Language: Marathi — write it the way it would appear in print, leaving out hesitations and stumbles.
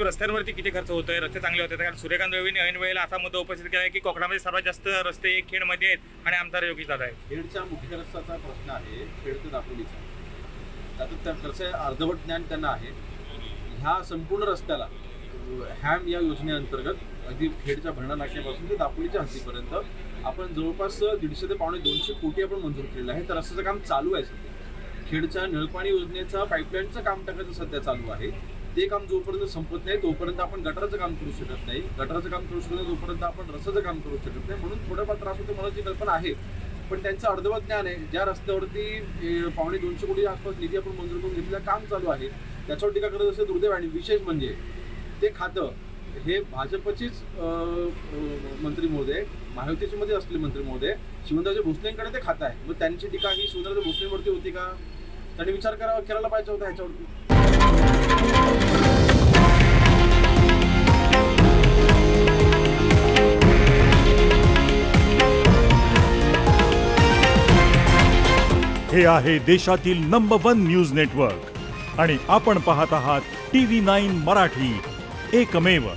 रस्त्यांवरती किती खर्च होतोय, रस्ते चांगले होते? कारण सूर्यकांत रवींनी ऐन वेळेला असा मुद्दा उपस्थित केला आहे की कोकणामध्ये सर्वात जास्त रस्ते खेडमध्ये आहेत आणि आमदार योगेश दादा आहेत. खेडच्या मुख्य रस्त्याचा प्रश्न आहे, खेड ते दापोलीचा. त्यात कसं अर्धवट ज्ञान त्यांना आहे. ह्या संपूर्ण रस्त्याला हॅम या योजनेअंतर्गत अगदी खेडच्या भरणा नाक्यापासून ते दापोलीच्या हद्दीपर्यंत आपण जवळपास 150 ते पावणे 200 कोटी आपण मंजूर केलेलं आहे. तर रस्त्याचं काम चालू आहे सध्या. खेडच्या नळपाणी योजनेचं पाईपलाईनचं काम टाकायचं सध्या चालू आहे. ते काम जोपर्यंत संपत नाही तोपर्यंत आपण गटाराचं काम करू शकत नाही. गटाराचं काम करू शकत नाही तोपर्यंत आपण रस्त्याचं काम करू शकत नाही. म्हणून थोडाफार त्रास होतो, मला ती कल्पना आहे. पण त्यांचं अर्धवट ज्ञान आहे. ज्या रस्त्यावरती पावणे 200 कोटी आसपास निधी आपण मंजूर करून घेतलेलं काम चालू आहे त्याच्यावर टीका करत असेल दुर्दैव. आणि विशेष म्हणजे ते खातं हे भाजपचेच मंत्री महोदय, महायुतीचे मध्ये असलेले मंत्री महोदय शिवराज भोसलेंकडे ते खातं आहे. मग त्यांची टीका ही शिवराज भोसलेंवरती होती का? त्यांनी विचार करायला पाहिजे होता ह्याच्यावरती. हे आहे देशातील नंबर 1 न्यूज नेटवर्क आणि आपण पाहत आहात TV9 मराठी, एकमेव.